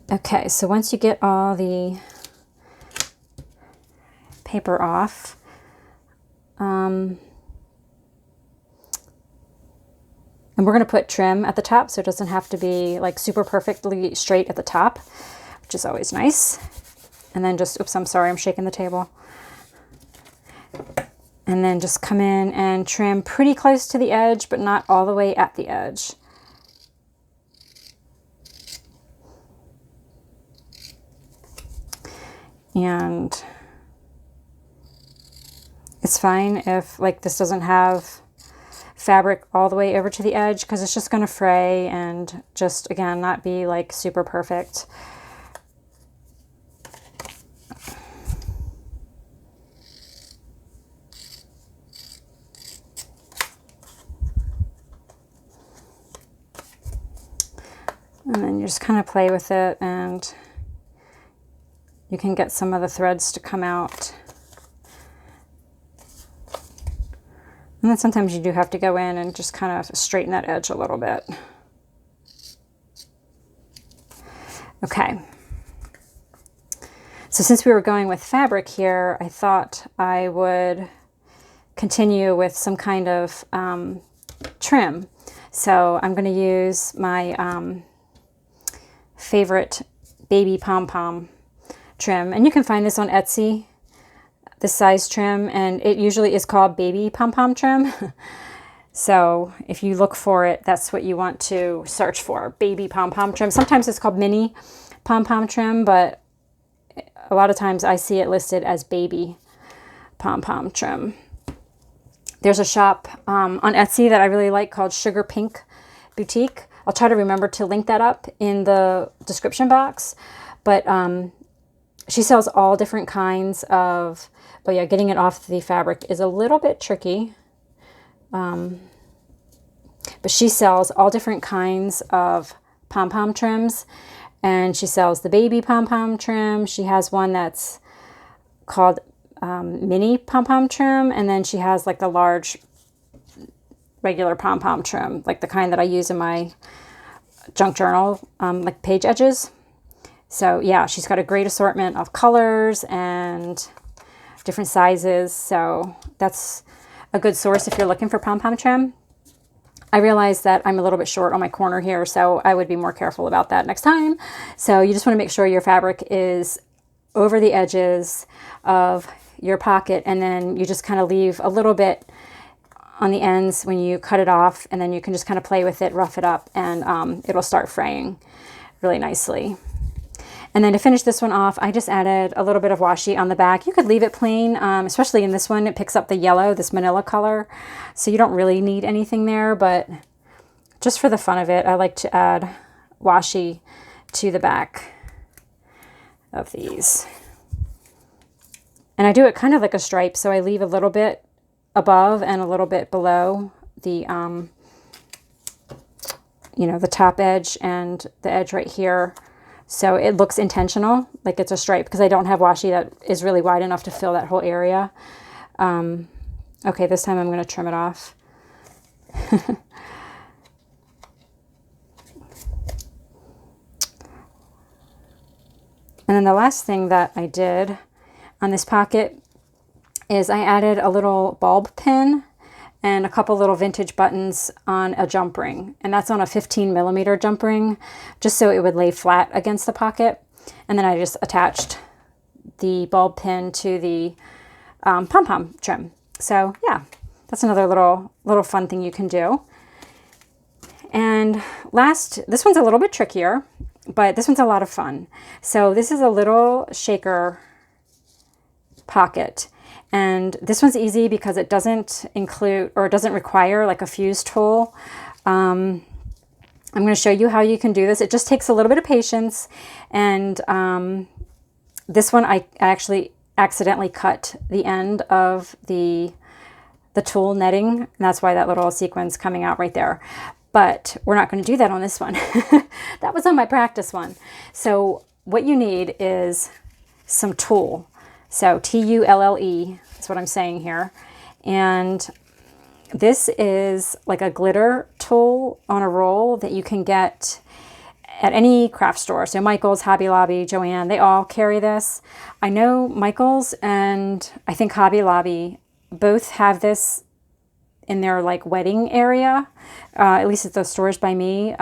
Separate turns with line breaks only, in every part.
Okay, so once you get all the paper off, and we're going to put trim at the top so it doesn't have to be like super perfectly straight at the top, which is always nice. And then just, oops, I'm sorry, I'm shaking the table. And then just come in and trim pretty close to the edge, but not all the way at the edge. And it's fine if like this doesn't have fabric all the way over to the edge, because it's just going to fray and just, again, not be like super perfect. And then you just kind of play with it, and you can get some of the threads to come out. And then sometimes you do have to go in and just kind of straighten that edge a little bit. Okay. So since we were going with fabric here, I thought I would continue with some kind of trim. So I'm going to use my favorite baby pom-pom trim, and you can find this on Etsy, this size trim, and it usually is called baby pom-pom trim. So if you look for it, that's what you want to search for, baby pom-pom trim. Sometimes it's called mini pom-pom trim, but a lot of times I see it listed as baby pom-pom trim. There's a shop on Etsy that I really like called Sugar Pink Boutique. I'll try to remember to link that up in the description box. But she sells all different kinds of, but yeah, getting it off the fabric is a little bit tricky. But she sells all different kinds of pom-pom trims, and she sells the baby pom-pom trim. She has one that's called mini pom-pom trim, and then she has like the large regular pom-pom trim, like the kind that I use in my junk journal, like page edges. So yeah, she's got a great assortment of colors and different sizes. So that's a good source if you're looking for pom-pom trim. I realize that I'm a little bit short on my corner here, so I would be more careful about that next time. So you just want to make sure your fabric is over the edges of your pocket, and then you just kind of leave a little bit on the ends when you cut it off, and then you can just kind of play with it, rough it up, and it'll start fraying really nicely. And then to finish this one off, I just added a little bit of washi on the back. You could leave it plain, especially in this one. It picks up the yellow, this manila color, so you don't really need anything there, but just for the fun of it, I like to add washi to the back of these. And I do it kind of like a stripe, so I leave a little bit above and a little bit below the, the top edge and the edge right here. So it looks intentional, like it's a stripe, because I don't have washi that is really wide enough to fill that whole area. Okay, this time I'm going to trim it off. And then the last thing that I did on this pocket is I added a little bulb pin and a couple little vintage buttons on a jump ring. And that's on a 15mm jump ring, just so it would lay flat against the pocket. And then I just attached the bulb pin to the pom-pom trim. So yeah, that's another little fun thing you can do. And last, this one's a little bit trickier, but this one's a lot of fun. So this is a little shaker pocket. And this one's easy because it doesn't include, or it doesn't require like a fuse tool. I'm going to show you how you can do this. It just takes a little bit of patience. And this one, I actually accidentally cut the end of the tulle netting. And that's why that little sequin's coming out right there. But we're not going to do that on this one. That was on my practice one. So what you need is some tulle. So Tulle is what I'm saying here. And this is like a glitter tulle on a roll that you can get at any craft store. So Michael's, Hobby Lobby, Joann, they all carry this. I know Michael's and I think Hobby Lobby both have this in their like wedding area, at least at those stores by me.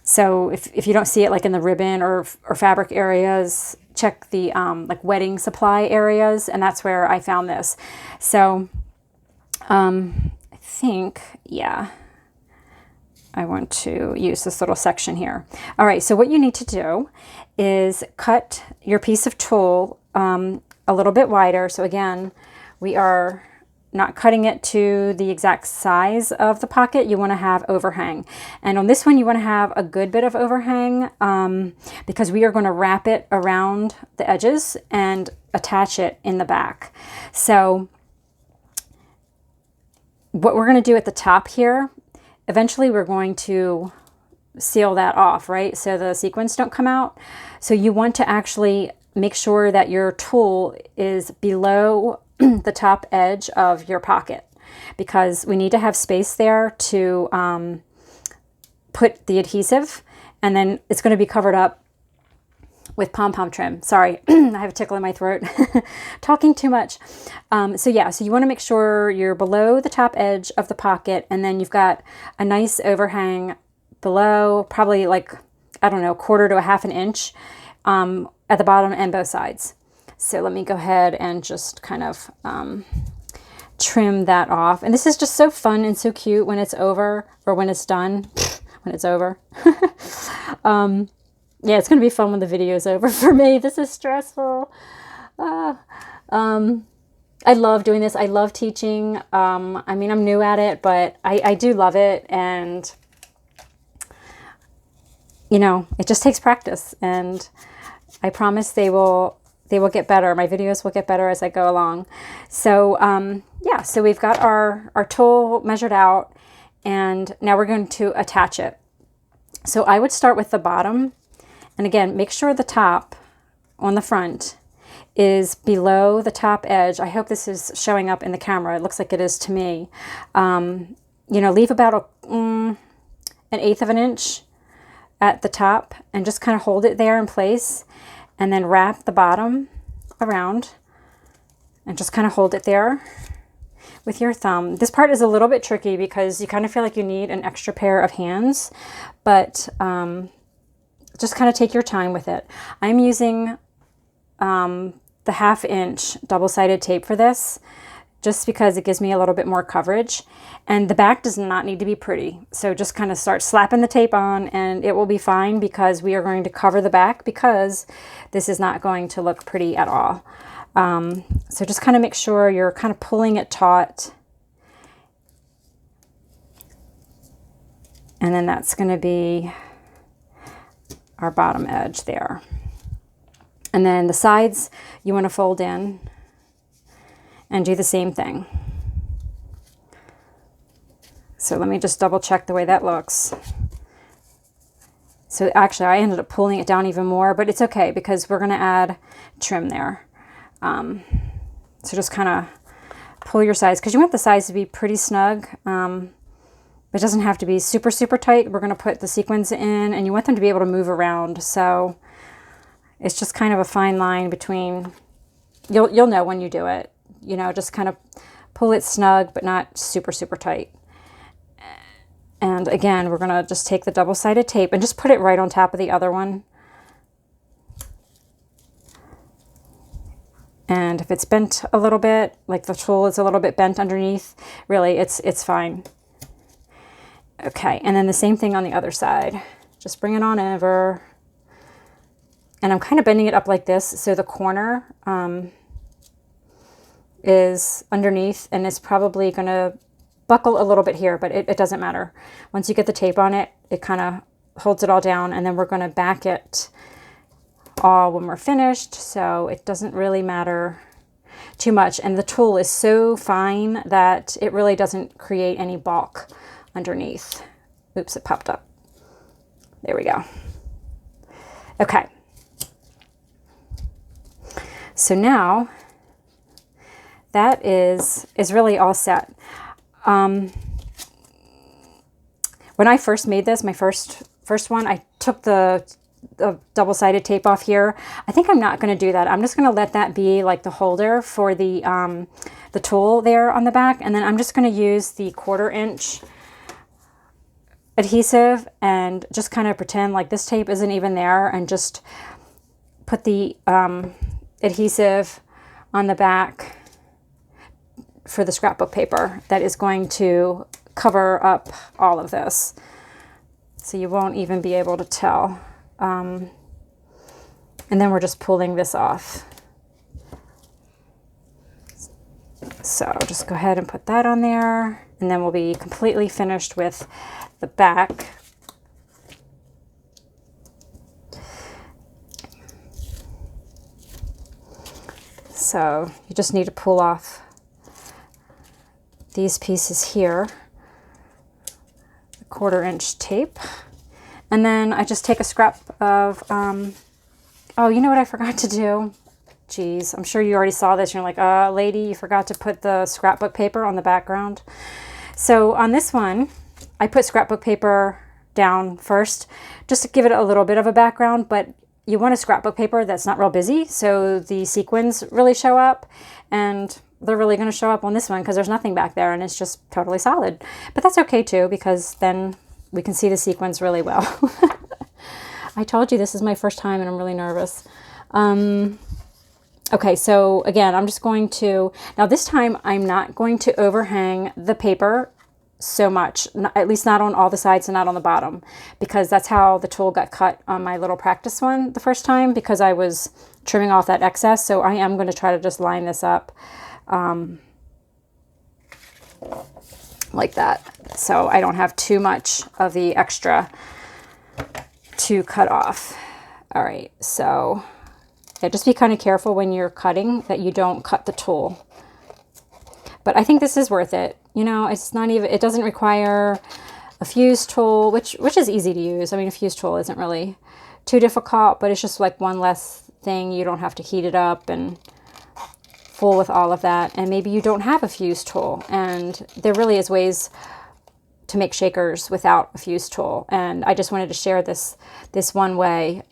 So if you don't see it like in the ribbon or fabric areas, check the like wedding supply areas, and that's where I found this. So I think, yeah, I want to use this little section here. All right, so what you need to do is cut your piece of tulle a little bit wider. So again, we are not cutting it to the exact size of the pocket. You want to have overhang. And on this one, you want to have a good bit of overhang because we are going to wrap it around the edges and attach it in the back. So what we're going to do at the top here, eventually we're going to seal that off, right? So the sequins don't come out. So you want to actually make sure that your tulle is below the top edge of your pocket, because we need to have space there to put the adhesive, and then it's going to be covered up with pom-pom trim. Sorry, I have a tickle in my throat. Talking too much. So yeah, so you want to make sure you're below the top edge of the pocket, and then you've got a nice overhang below, probably like, I don't know, 1/4 to 1/2 inch at the bottom and both sides. So let me go ahead and just kind of trim that off. And this is just so fun and so cute when it's over, or when it's done, when it's over. Yeah, it's going to be fun when the video is over for me. This is stressful. I love doing this. I love teaching. I mean, I'm new at it, but I do love it. And, you know, it just takes practice. And I promise they will get better. My videos will get better as I go along. So, yeah, so we've got our tulle measured out, and now we're going to attach it. So I would start with the bottom. And again, make sure the top on the front is below the top edge. I hope this is showing up in the camera. It looks like it is to me. You know, leave about an 1/8 of an inch at the top and just kind of hold it there in place, and then wrap the bottom around and just kind of hold it there with your thumb. This part is a little bit tricky because you kind of feel like you need an extra pair of hands, but just kind of take your time with it. I'm using the 1/2 inch double-sided tape for this, just because it gives me a little bit more coverage. And the back does not need to be pretty. So just kind of start slapping the tape on and it will be fine, because we are going to cover the back, because this is not going to look pretty at all. So just kind of make sure you're kind of pulling it taut. And then that's going to be our bottom edge there. And then the sides you want to fold in and do the same thing. So let me just double check the way that looks. So actually I ended up pulling it down even more, but it's okay because we're going to add trim there. So just kind of pull your sides, because you want the sides to be pretty snug. It doesn't have to be super, super tight. We're going to put the sequins in, and you want them to be able to move around. So it's just kind of a fine line between, you'll know when you do it, you know, just kind of pull it snug, but not super, super tight. And again, we're going to just take the double-sided tape and just put it right on top of the other one. And if it's bent a little bit, like the tulle is a little bit bent underneath, really it's fine. Okay, and then the same thing on the other side. Just bring it on over. And I'm kind of bending it up like this, so the corner is underneath, and it's probably going to buckle a little bit here, but it doesn't matter. Once you get the tape on it, it kind of holds it all down, and then we're going to back it all when we're finished, so it doesn't really matter too much. And the tulle is so fine that it really doesn't create any bulk underneath. Oops, it popped up. There we go. Okay. So now that is really all set. When I first made this, my first one, I took the double-sided tape off here. I think I'm not going to do that. I'm just going to let that be like the holder for the tulle there on the back. And then I'm just going to use the 1/4 inch adhesive and just kind of pretend like this tape isn't even there, and just put the adhesive on the back for the scrapbook paper that is going to cover up all of this. So you won't even be able to tell. And then we're just pulling this off. So just go ahead and put that on there, and then we'll be completely finished with the back. So you just need to pull off these pieces here, the 1/4 inch tape. And then I just take a scrap of, oh, you know what I forgot to do? Geez, I'm sure you already saw this. You're like, lady, you forgot to put the scrapbook paper on the background. So on this one, I put scrapbook paper down first, just to give it a little bit of a background, but you want a scrapbook paper that's not real busy, so the sequins really show up, and they're really going to show up on this one because there's nothing back there and it's just totally solid. But that's okay too, because then we can see the sequins really well. I told you this is my first time and I'm really nervous. Okay, so again, I'm just going to, now this time I'm not going to overhang the paper so much, at least not on all the sides and not on the bottom, because that's how the tulle got cut on my little practice one the first time, because I was trimming off that excess. So I am going to try to just line this up like that, so I don't have too much of the extra to cut off. All right, so yeah, just be kind of careful when you're cutting that you don't cut the tulle. But I think this is worth it. You know, it's not even, it doesn't require a fuse tool, which is easy to use. I mean, a fuse tool isn't really too difficult, but it's just like one less thing. You don't have to heat it up and fool with all of that. And maybe you don't have a fuse tool, and there really is ways to make shakers without a fuse tool. And I just wanted to share this one way.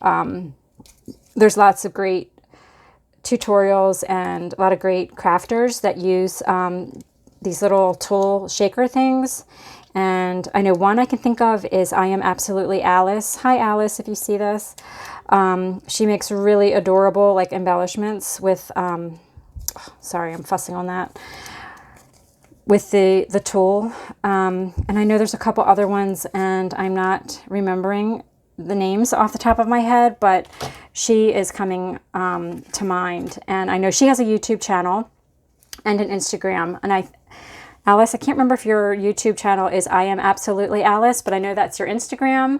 There's lots of great tutorials and a lot of great crafters that use these little tulle shaker things. And I know one I can think of is I Am Absolutely Alice. Hi Alice, if you see this. She makes really adorable like embellishments with, sorry, I'm fussing on that, with the tulle. And I know there's a couple other ones and I'm not remembering the names off the top of my head, but she is coming to mind. And I know she has a YouTube channel and an Instagram. And Alice, I can't remember if your YouTube channel is I Am Absolutely Alice, but I know that's your Instagram.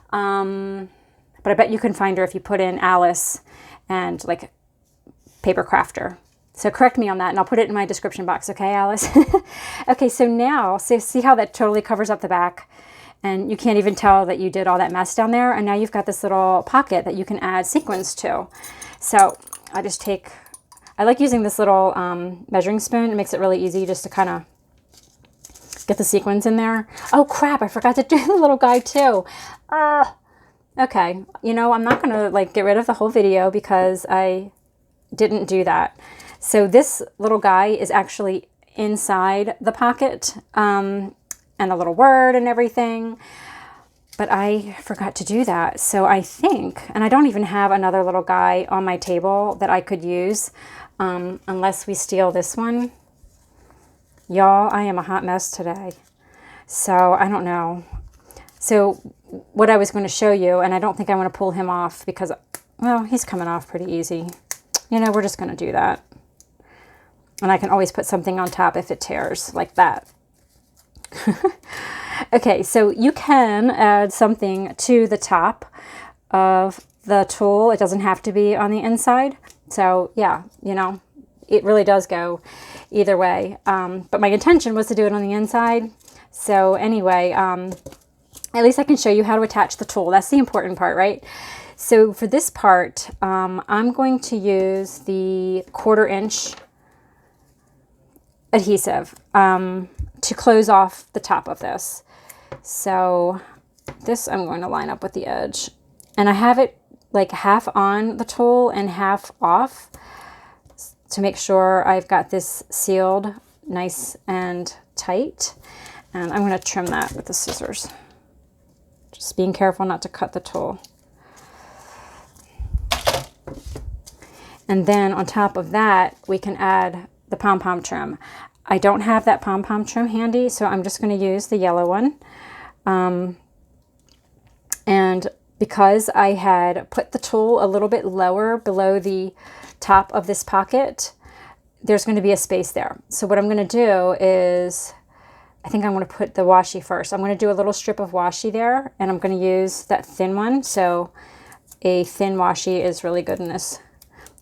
But I bet you can find her if you put in Alice and like paper crafter. So correct me on that, and I'll put it in my description box. Okay, Alice? Okay, so now, so see how that totally covers up the back, and you can't even tell that you did all that mess down there, and now you've got this little pocket that you can add sequins to. So I just take, I like using this little measuring spoon. It makes it really easy just to kind of get the sequins in there. Oh crap, I forgot to do the little guy too. Okay, you know, I'm not gonna like get rid of the whole video because I didn't do that. So this little guy is actually inside the pocket, and a little word and everything, but I forgot to do that. So I think, and I don't even have another little guy on my table that I could use, unless we steal this one. Y'all, I am a hot mess today. So I don't know. So what I was going to show you, and I don't think I want to pull him off because, well, he's coming off pretty easy. You know, we're just going to do that. And I can always put something on top if it tears, like that. Okay, so you can add something to the top of the tulle. It doesn't have to be on the inside. So yeah, you know, it really does go either way. But my intention was to do it on the inside. So anyway, at least I can show you how to attach the tulle. That's the important part, right? So for this part, I'm going to use the 1/4 inch adhesive to close off the top of this. So this I'm going to line up with the edge. And I have it like half on the tool and half off to make sure I've got this sealed nice and tight. And I'm going to trim that with the scissors. Just being careful not to cut the tool. And then on top of that, we can add the pom-pom trim. I don't have that pom-pom trim handy, so I'm just going to use the yellow one. And because I had put the tool a little bit lower below the top of this pocket, there's going to be a space there. So what I'm going to do is, I think I'm going to put the washi first. I'm going to do a little strip of washi there, and I'm going to use that thin one. So a thin washi is really good in this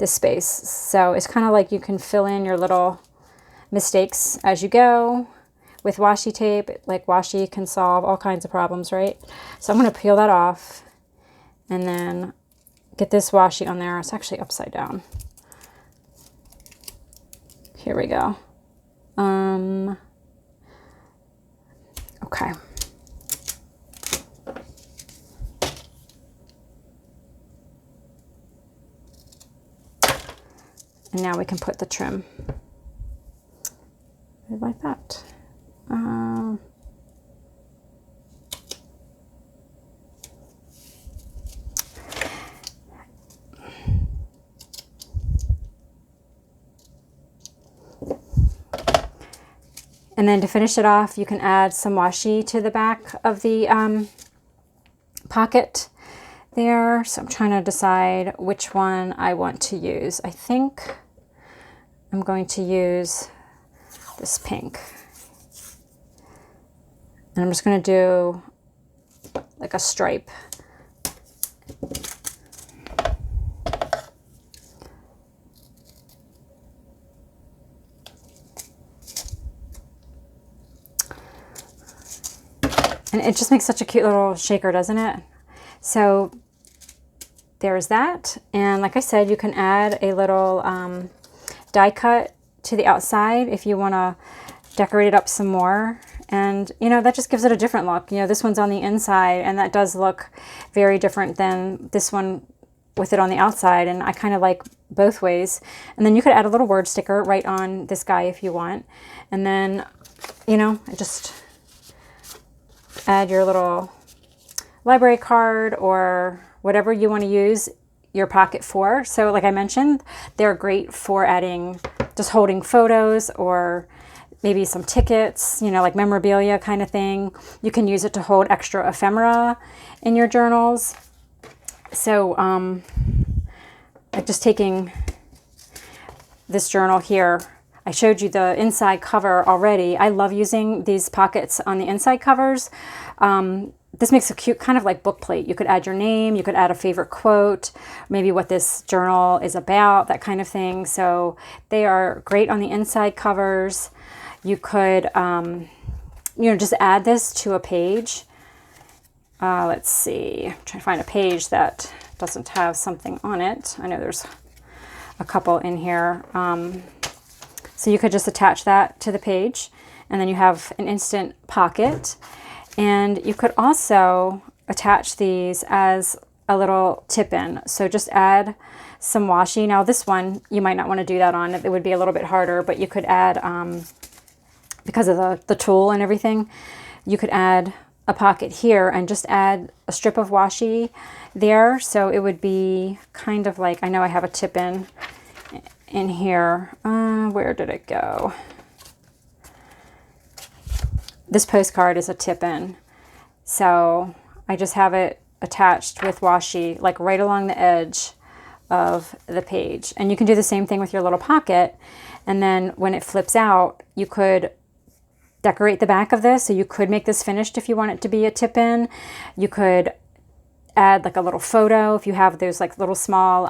space. So it's kind of like you can fill in your little mistakes as you go with washi tape. Like washi can solve all kinds of problems, right? So I'm going to peel that off and then get this washi on there. It's actually upside down. Here we go. Okay. And now we can put the trim like that. And then to finish it off, you can add some washi to the back of the pocket there. So I'm trying to decide which one I want to use. I think I'm going to use this pink. And I'm just going to do like a stripe. And it just makes such a cute little shaker, doesn't it? So there's that. And like I said, you can add a little die cut to the outside if you want to decorate it up some more. And, you know, that just gives it a different look. You know, this one's on the inside, and that does look very different than this one with it on the outside. And I kind of like both ways. And then you could add a little word sticker right on this guy if you want. And then, you know, just add your little library card or whatever you want to use your pocket for. So like I mentioned, they're great for adding, just holding photos or maybe some tickets, you know, like memorabilia kind of thing. You can use it to hold extra ephemera in your journals. So like just taking this journal here, I showed you the inside cover already. I love using these pockets on the inside covers. This makes a cute kind of like book plate. You could add your name, you could add a favorite quote, maybe what this journal is about, that kind of thing. So they are great on the inside covers. You could, you know, just add this to a page. Let's see, I'm trying to find a page that doesn't have something on it. I know there's a couple in here. So you could just attach that to the page, and then you have an instant pocket. And you could also attach these as a little tip-in. So just add some washi. Now this one, you might not want to do that on. It would be a little bit harder, but you could add, because of the tool and everything, you could add a pocket here and just add a strip of washi there. So it would be kind of like, I know I have a tip-in in here. Where did it go? This postcard is a tip-in. So I just have it attached with washi, like right along the edge of the page. And you can do the same thing with your little pocket. And then when it flips out, you could decorate the back of this. So you could make this finished if you want it to be a tip-in. You could add like a little photo if you have those like little small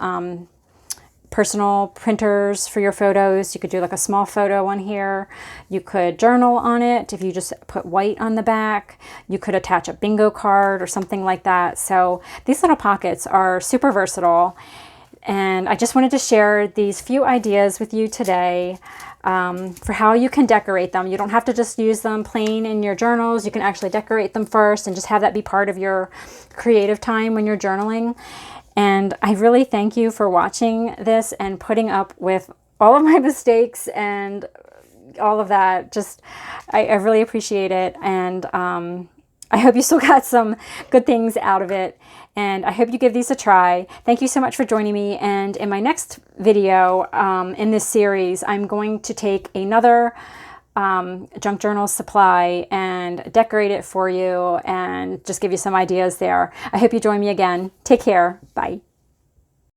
personal printers for your photos. You could do like a small photo on here. You could journal on it if you just put white on the back. You could attach a bingo card or something like that. So these little pockets are super versatile. And I just wanted to share these few ideas with you today. for how you can decorate them. You don't have to just use them plain in your journals. You can actually decorate them first and just have that be part of your creative time when you're journaling. And I really thank you for watching this and putting up with all of my mistakes and all of that. Just, I really appreciate it. And I hope you still got some good things out of it. And I hope you give these a try. Thank you so much for joining me. And in my next video in this series, I'm going to take another junk journal supply and decorate it for you and just give you some ideas there. I hope you join me again. Take care. Bye.